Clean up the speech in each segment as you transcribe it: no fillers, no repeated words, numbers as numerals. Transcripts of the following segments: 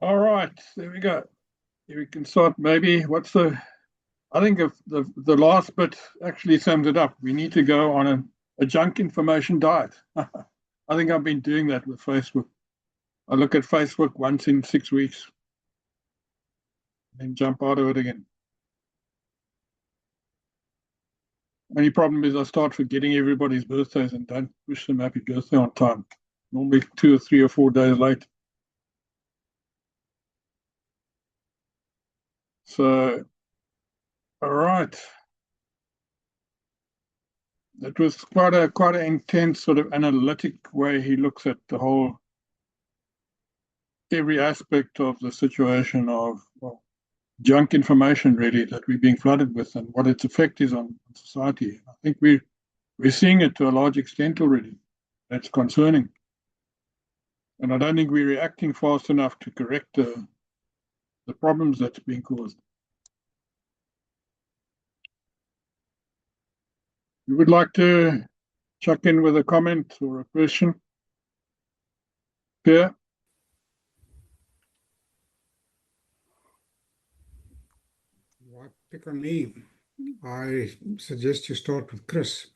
All right, there we go. We can start maybe. I think if the last bit actually sums it up. We need to go on a junk information diet. I think I've been doing that with Facebook. I look at Facebook once in 6 weeks, then jump out of it again. Only problem is I start forgetting everybody's birthdays and don't wish them happy birthday on time. Normally 2 or 3 or 4 days late. So, all right. It was quite an intense sort of analytic way he looks at the whole, every aspect of the situation of junk information really that we're being flooded with and what its effect is on society. I think we're seeing it to a large extent already. That's concerning. And I don't think we're reacting fast enough to correct the problems that's being caused. You would like to check in with a comment or a question? Pierre? Why pick on me? I suggest you start with Chris.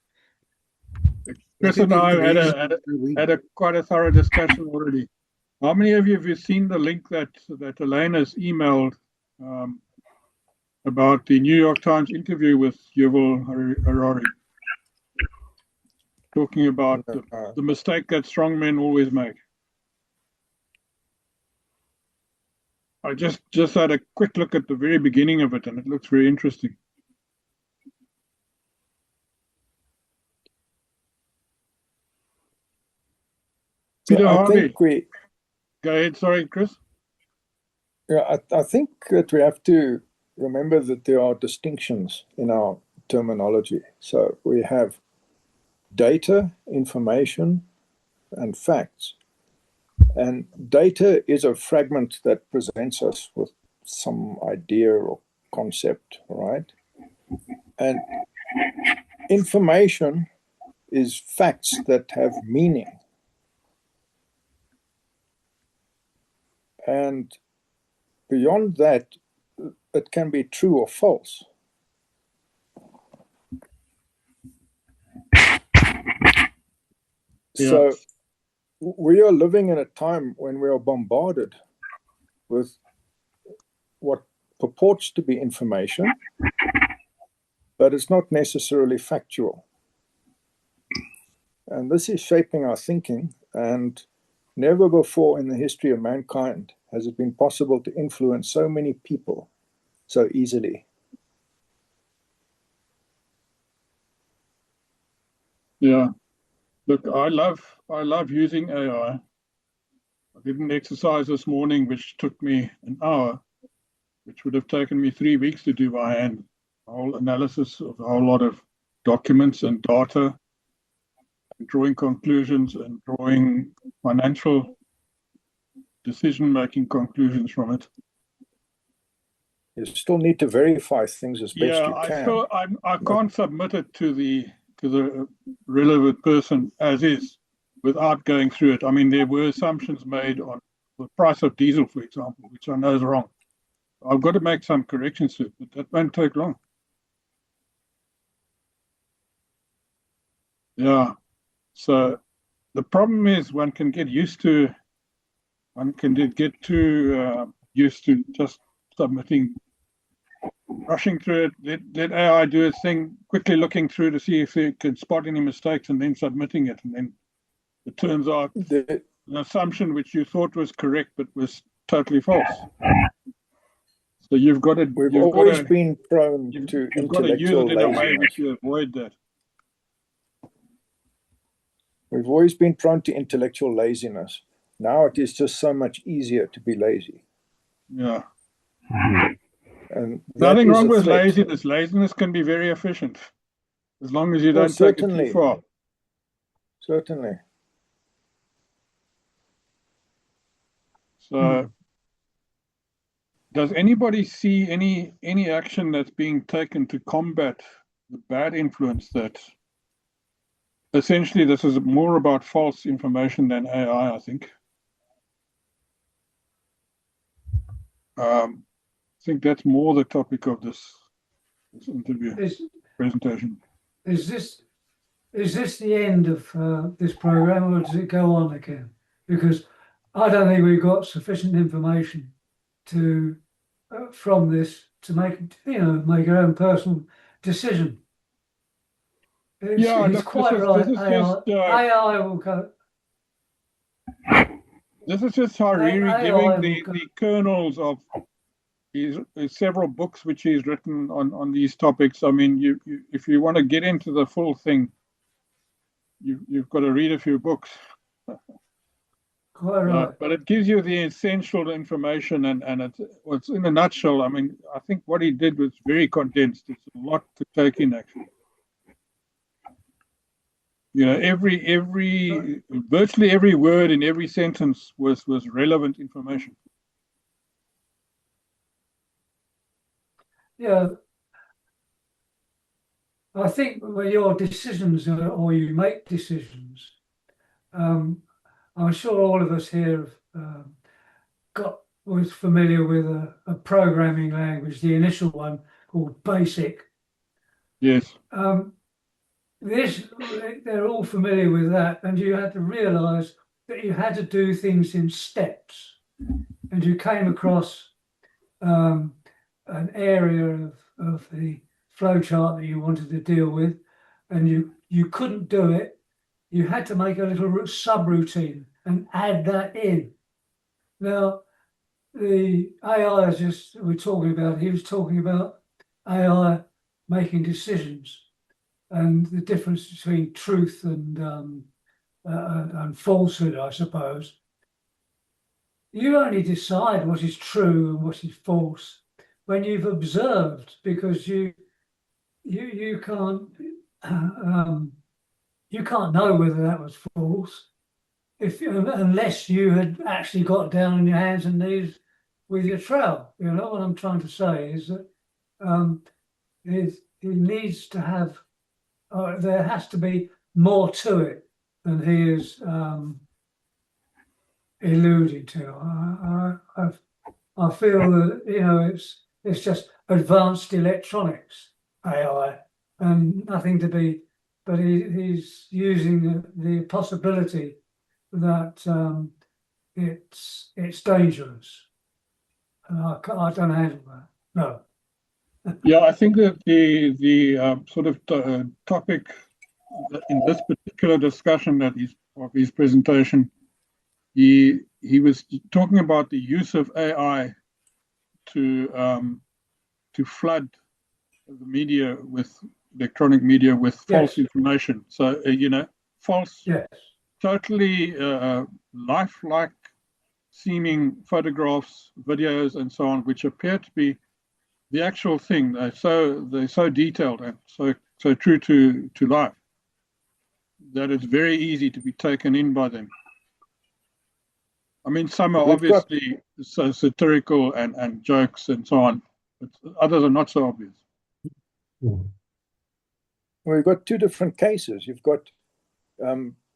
Chris and I had quite a thorough discussion already. How many of you have seen the link that Elena's emailed about the New York Times interview with Yuval Harari, talking about the mistake that strong men always make? I just had a quick look at the very beginning of it, and it looks very interesting. Peter Harvey. Go ahead. Sorry, Chris. Yeah, I think that we have to remember that there are distinctions in our terminology. So we have data, information, and facts. And data is a fragment that presents us with some idea or concept, right? And information is facts that have meaning. And beyond that, it can be true or false. Yeah. So we are living in a time when we are bombarded with what purports to be information, but it's not necessarily factual. And this is shaping our thinking, and never before in the history of mankind has it been possible to influence so many people so easily. Yeah. Look, I love using AI. I did an exercise this morning which took me an hour, which would have taken me 3 weeks to do by hand. A whole analysis of a whole lot of documents and data, and drawing conclusions and drawing financial decision-making conclusions from it. You still need to verify things as best you can. I can't submit it to the relevant person as is without going through it. I mean, there were assumptions made on the price of diesel, for example, which I know is wrong. I've got to make some corrections to it, but that won't take long. Yeah. So the problem is one can get used to just submitting, rushing through it, let AI do its thing, quickly looking through to see if it can spot any mistakes and then submitting it. And then it turns out an assumption which you thought was correct but was totally false. So you've got to. We've always been prone to intellectual laziness. You've got to use it in a way which you avoid that. We've always been prone to intellectual laziness. Now it is just so much easier to be lazy. Yeah. And nothing wrong with laziness. Laziness can be very efficient, as long as you don't take it too far. Certainly. So, does anybody see any action that's being taken to combat the bad influence that? Essentially, this is more about false information than AI, I think. I think that's more the topic of this interview presentation. Is this the end of this program, or does it go on again? Because I don't think we've got sufficient information to from this to make our own personal decision. It's quite right. AI will go. This is just Harari giving the kernels of his several books which he's written on these topics. I mean, you if you want to get into the full thing, you've got to read a few books. Quite right. But it gives you the essential information, and it's in a nutshell. I mean, I think what he did was very condensed. It's a lot to take in, actually. You know, virtually every word in every sentence was relevant information. Yeah, I think when your decisions or you make decisions, I'm sure all of us here was familiar with a programming language, the initial one called BASIC. Yes. They're all familiar with that, and you had to realise that you had to do things in steps, and you came across an area of the flowchart that you wanted to deal with, and you couldn't do it. You had to make a little subroutine and add that in. Now, the AI we're talking about, he was talking about AI making decisions and the difference between truth and falsehood, I suppose. You only decide what is true and what is false when you've observed, because you can't know whether that was false unless you had actually got down on your hands and knees with your trowel. You know what I'm trying to say is that it needs to have. There has to be more to it than he is alluding to. I feel that it's just advanced electronics, AI, and nothing to be. But he's using the possibility that it's dangerous. And I don't handle that. No. Yeah, I think that the sort of topic in this particular discussion of his presentation, he was talking about the use of AI to flood the media with electronic media with false information. So false, totally lifelike seeming photographs, videos, and so on, which appear to be the actual thing. They're so detailed and so true to life that it's very easy to be taken in by them. I mean, some are obviously so satirical and jokes and so on, but others are not so obvious. We've got two different cases. You've got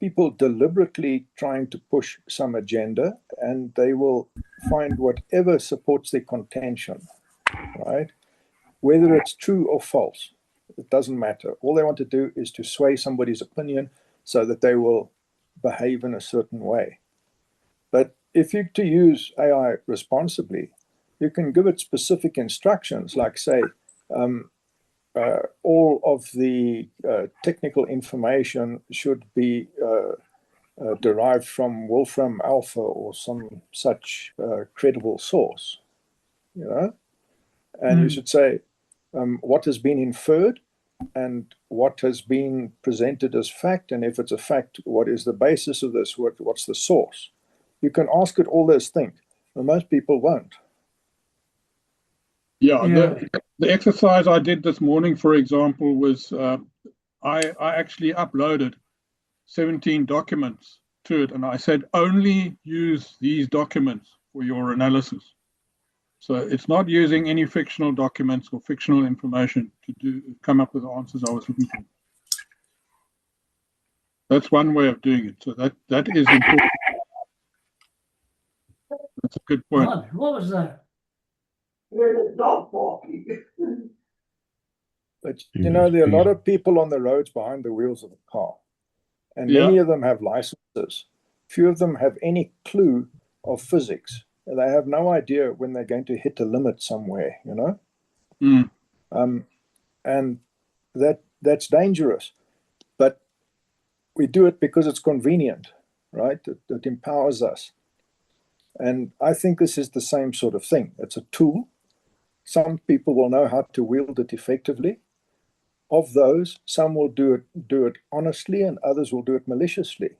people deliberately trying to push some agenda, and they will find whatever supports their contention, right? Whether it's true or false, it doesn't matter. All they want to do is to sway somebody's opinion so that they will behave in a certain way. But if you're to use AI responsibly, you can give it specific instructions, like say, all of the technical information should be derived from Wolfram Alpha or some such credible source, and you should say what has been inferred and what has been presented as fact, and if it's a fact, what is the basis of this, what's the source. You can ask it all those things, but most people won't. The exercise I did this morning, for example, was I actually uploaded 17 documents to it, and I said only use these documents for your analysis. So it's not using any fictional documents or fictional information to come up with the answers I was looking for. That's one way of doing it. So that is important. That's a good point. What was that? There's a dog barking. But you know, there are a lot of people on the roads behind the wheels of a car, and many of them have licenses. Few of them have any clue of physics. They have no idea when they're going to hit a limit somewhere, you know? And that's dangerous. But we do it because it's convenient, right? It empowers us. And I think this is the same sort of thing. It's a tool. Some people will know how to wield it effectively. Of those, some will do it honestly, and others will do it maliciously.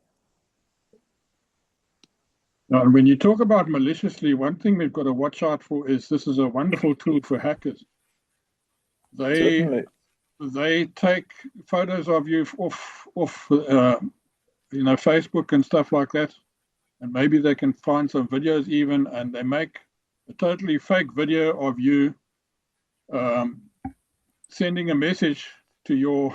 Now, when you talk about maliciously, one thing we've got to watch out for is this is a wonderful tool for hackers. They take photos of you off Facebook and stuff like that, and maybe they can find some videos even, and they make a totally fake video of you sending a message to your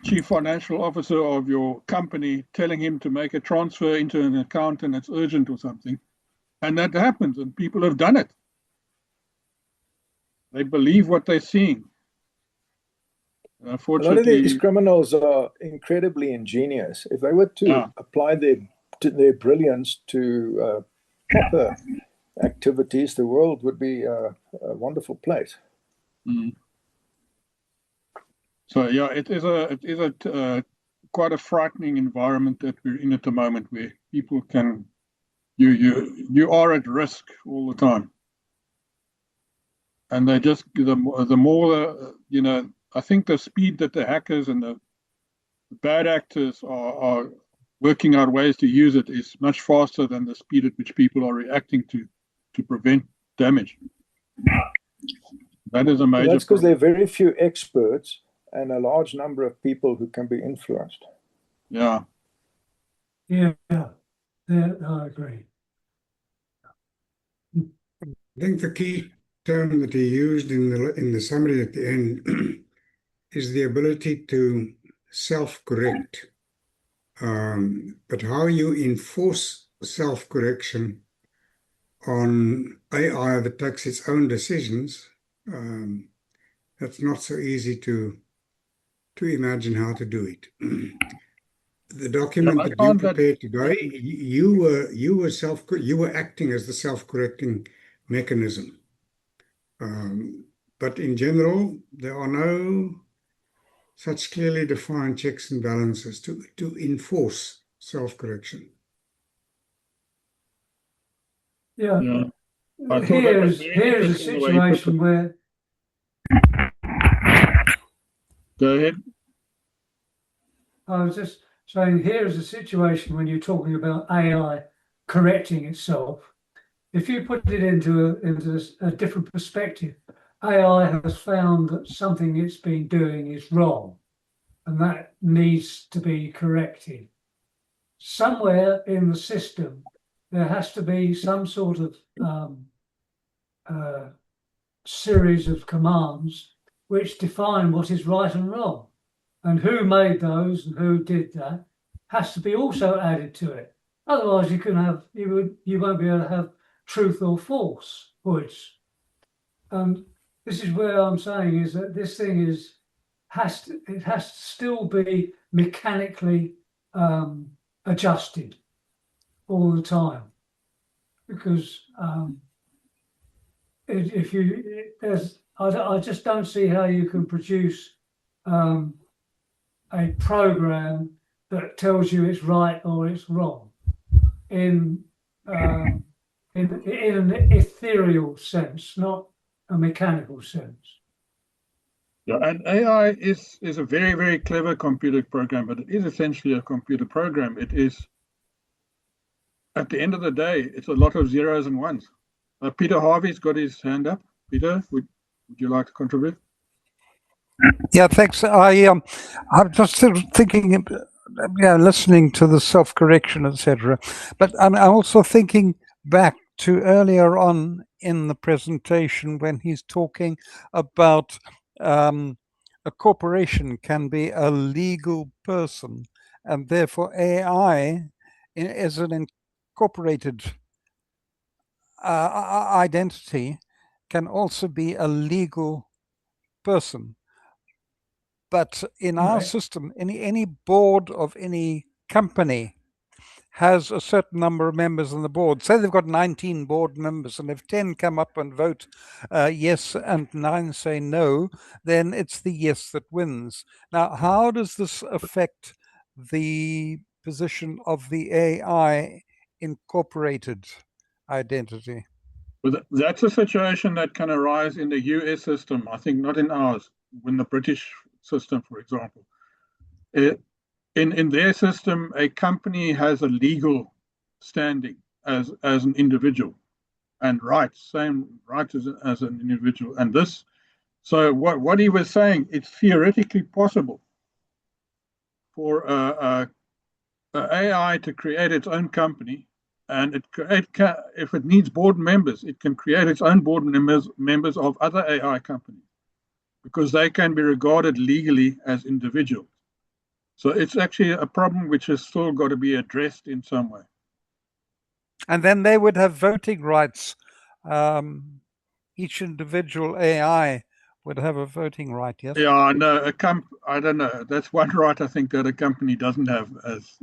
chief financial officer of your company, telling him to make a transfer into an account and it's urgent or something. And that happens, and people have done it. They believe what they're seeing. Unfortunately, a lot of these criminals are incredibly ingenious. If they were to apply their brilliance to proper activities, the world would be a wonderful place. So yeah, it is a quite a frightening environment that we're in at the moment, where people can you are at risk all the time, and they just the more I think the speed that the hackers and the bad actors are working out ways to use it is much faster than the speed at which people are reacting to prevent damage. That is a major. That's because there are very few experts and a large number of people who can be influenced. Yeah. Yeah, I agree. I think the key term that he used in the summary at the end is the ability to self-correct. But how you enforce self-correction on AI that takes its own decisions, that's not so easy to imagine how to do it. The document that you prepared today, you were acting as the self-correcting mechanism. But in general, there are no such clearly defined checks and balances to enforce self-correction. Yeah. Here's a situation where. Go ahead. I was just saying, here's a situation when you're talking about AI correcting itself. If you put it into a different perspective, AI has found that something it's been doing is wrong, and that needs to be corrected. Somewhere in the system, there has to be some sort of series of commands which define what is right and wrong. And who made those and who did that has to be also added to it. Otherwise, you won't be able to have truth or falsehoods. And this is where I'm saying is that this thing has to still be mechanically adjusted all the time, because I just don't see how you can produce a program that tells you it's right or it's wrong in an ethereal sense, not a mechanical sense. Yeah, and AI is a very, very clever computer program, but it is essentially a computer program. It is, at the end of the day, it's a lot of zeros and ones. Peter Harvey's got his hand up. Peter, would you like to contribute? Yeah, thanks. I'm just sort of thinking, listening to the self-correction, etc. But I'm also thinking back to earlier on in the presentation when he's talking about a corporation can be a legal person, and therefore AI is an incorporated identity can also be a legal person. But in our Right. system, any board of any company has a certain number of members on the board. Say they've got 19 board members, and if 10 come up and vote yes and 9 say no, then it's the yes that wins. Now, how does this affect the position of the AI incorporated identity? Well, that's a situation that can arise in the US system, I think not in ours, in the British system, for example. In their system, a company has a legal standing as an individual and rights, same rights as an individual. And this, so what he was saying, it's theoretically possible for AI to create its own company, and if it needs board members, it can create its own board members of other AI companies, because they can be regarded legally as individuals. So it's actually a problem which has still got to be addressed in some way. And then they would have voting rights. Each individual AI would have a voting right, yes? Yeah, no, I don't know. That's one right I think that a company doesn't have as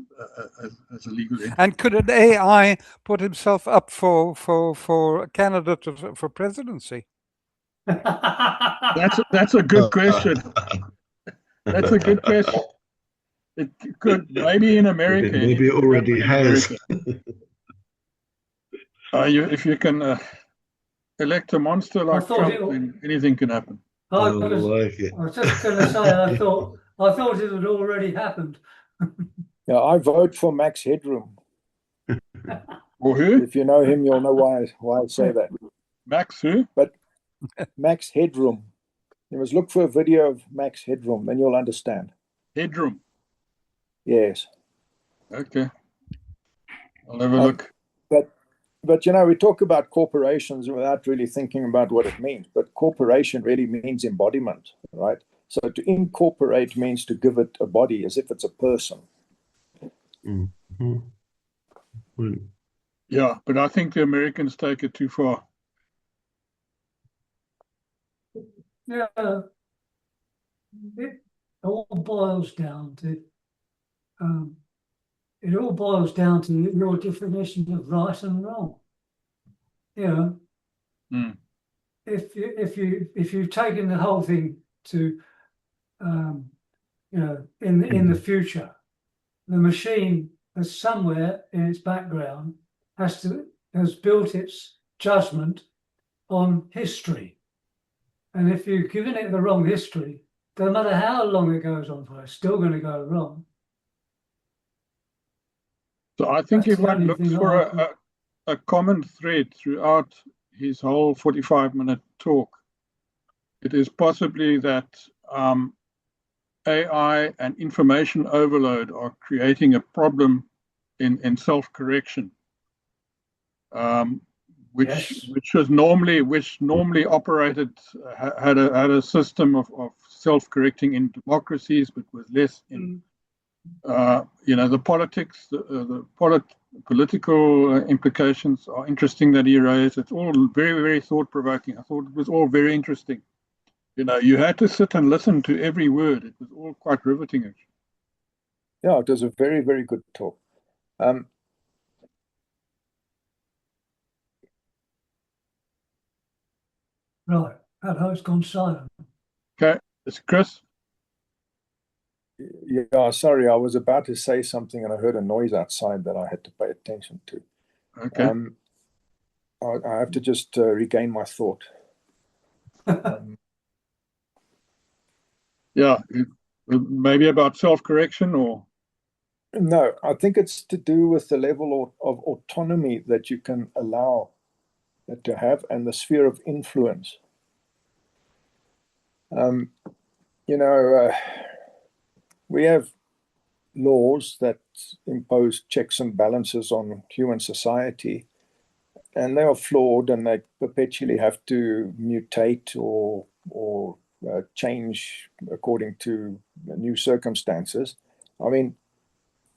a legal entity. And could an AI put himself up for a candidate for presidency? That's a good question. That's a good question. It could, maybe in America. Maybe it already has. If you can elect a monster like Trump, then anything can happen. I was just going to say, I thought it had already happened. Yeah, I vote for Max Headroom. Or who? If you know him, you'll know why I say that. Max who? But Max Headroom. You must look for a video of Max Headroom, then you'll understand. Headroom. Yes. Okay. I'll have a look. But you know, we talk about corporations without really thinking about what it means. But corporation really means embodiment, right? So to incorporate means to give it a body as if it's a person. Mm-hmm. Yeah, but I think the Americans take it too far. Yeah. It all boils down to your definition of right and wrong. You know, if you've taken the whole thing to in the future, the machine has somewhere in its background has built its judgment on history. And if you've given it the wrong history, no matter how long it goes on for, it's still going to go wrong. So I think if one looks for a common thread throughout his whole 45-minute talk, it is possibly that AI and information overload are creating a problem in self-correction, which normally operated had a system of self-correcting in democracies, but was less in the politics, the political implications are interesting that he raised. It's all very, very thought-provoking. I thought it was all very interesting. You know, you had to sit and listen to every word. It was all quite riveting, actually. Yeah, it was a very, very good talk. Right, that host gone silent. Okay, it's Chris. Yeah, sorry, I was about to say something and I heard a noise outside that I had to pay attention to. Okay. I have to just regain my thought. Yeah, maybe about self-correction or? No, I think it's to do with the level of autonomy that you can allow it to have and the sphere of influence. We have laws that impose checks and balances on human society, and they are flawed and they perpetually have to mutate or change according to new circumstances. I mean,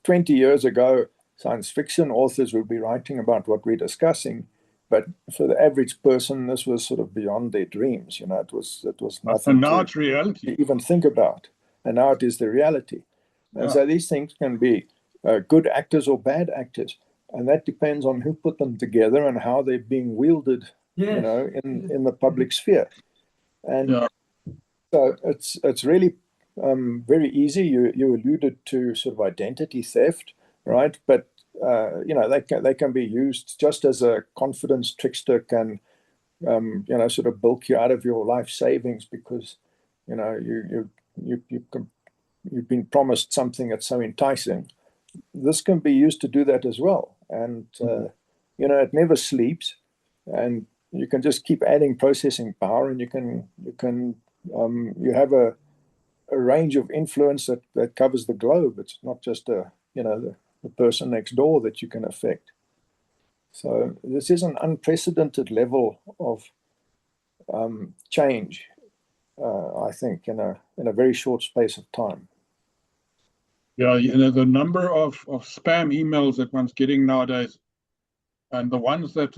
20 years ago, science fiction authors would be writing about what we're discussing, But for the average person, this was sort of beyond their dreams. It was nothing And now to it's reality. even think about. And now it is the reality. And so these things can be good actors or bad actors. And that depends on who put them together and how they're being wielded, in the public sphere. And so it's really very easy. You alluded to sort of identity theft, right? But they can be used just as a confidence trickster can, sort of bulk you out of your life savings because, you've been promised something that's so enticing. This can be used to do that as well. And, it never sleeps. And you can just keep adding processing power, and you have a range of influence that covers the globe. It's not just the person next door that you can affect. So this is an unprecedented level of change, I think, in a very short space of time. Yeah, the number of spam emails that one's getting nowadays, and the ones that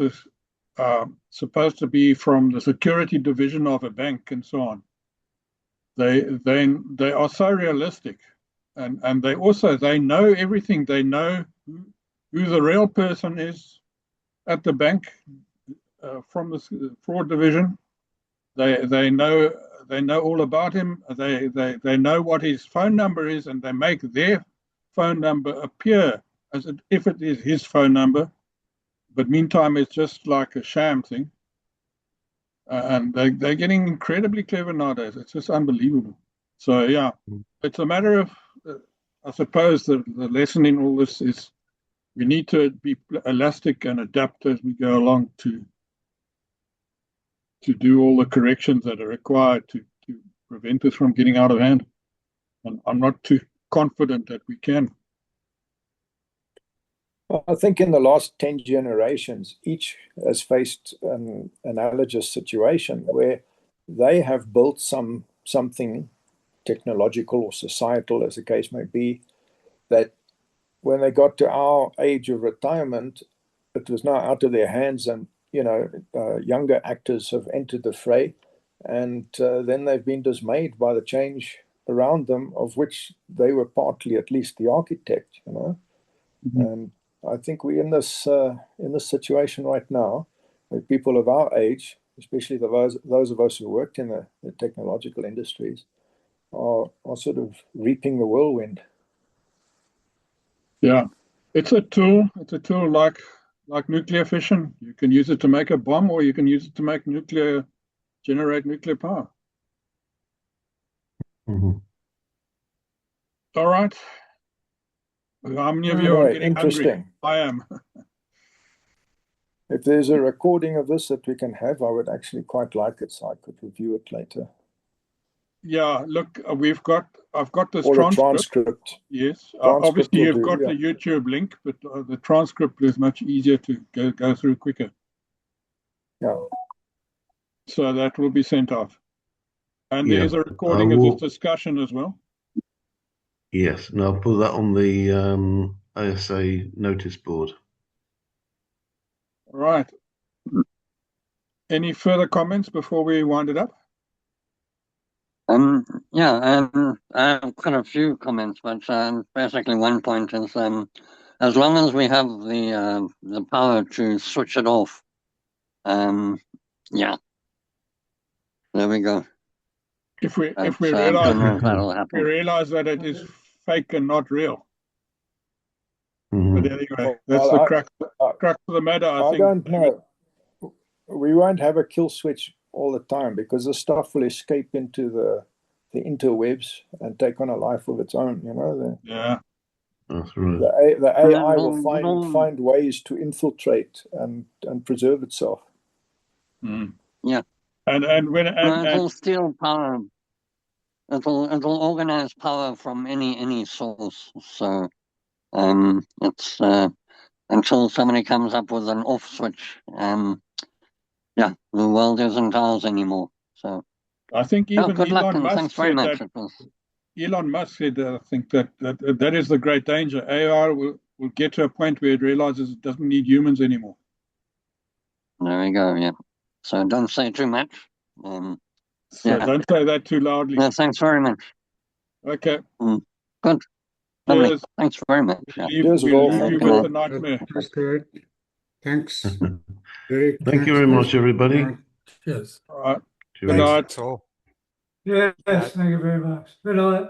are supposed to be from the security division of a bank and so on, they are so realistic, and they know everything. They know who the real person is at the bank from the fraud division. They know all about him. They know what his phone number is, and they make their phone number appear as if it is his phone number. But meantime, it's just like a sham thing. And they're getting incredibly clever nowadays. It's just unbelievable. So yeah, it's a matter of, I suppose the lesson in all this is we need to be elastic and adapt as we go along to do all the corrections that are required to prevent this from getting out of hand. And I'm not too confident that we can. I think in the last 10 generations, each has faced an analogous situation where they have built something technological or societal, as the case may be, that when they got to our age of retirement, it was now out of their hands, and younger actors have entered the fray, and then they've been dismayed by the change around them, of which they were partly, at least, the architect. And I think we're in this situation right now, where people of our age, especially those of us who worked in the technological industries, are sort of reaping the whirlwind. Yeah, it's a tool. It's a tool like nuclear fission. You can use it to make a bomb, or you can use it to generate nuclear power. Mm-hmm. All right. How many of you are getting hungry? I am. If there's a recording of this that we can have, I would actually quite like it, so I could review it later. Yeah, look, I've got this or transcript. Yes, obviously you've got the YouTube link, but the transcript is much easier to go through quicker. Yeah. So that will be sent off. And there's a recording of this discussion as well. Yes, and I'll put that on the ASA notice board. All right. Any further comments before we wind it up? I have quite a few comments, but basically one point is as long as we have the power to switch it off, there we go. If we realize that it is fake and not real. Mm-hmm. But anyway, that's the crux of the matter. I think. Don't know. We won't have a kill switch all the time, because the stuff will escape into the interwebs and take on a life of its own. Yeah. That's right. The AI will find ways to infiltrate and preserve itself. Mm. Yeah. And it'll steal power. It'll organize power from any source. So it's until somebody comes up with an off switch, the world isn't ours anymore. So I think even Elon Musk said I think that is the great danger. AI will get to a point where it realizes it doesn't need humans anymore. There we go. Yeah. So don't say too much. So Yeah. don't say that too loudly. No, thanks very much. Okay. Good. Lovely. Cheers. Thanks very much. Yeah. Cheers, We Wolf. leave you Good with night. the nightmare. That's good. Thanks. Derek, Thank you thanks, very much, Chris. everybody. Cheers. All right. Cheers. Good night. That's all. Yes, Right. thank you very much. Good night.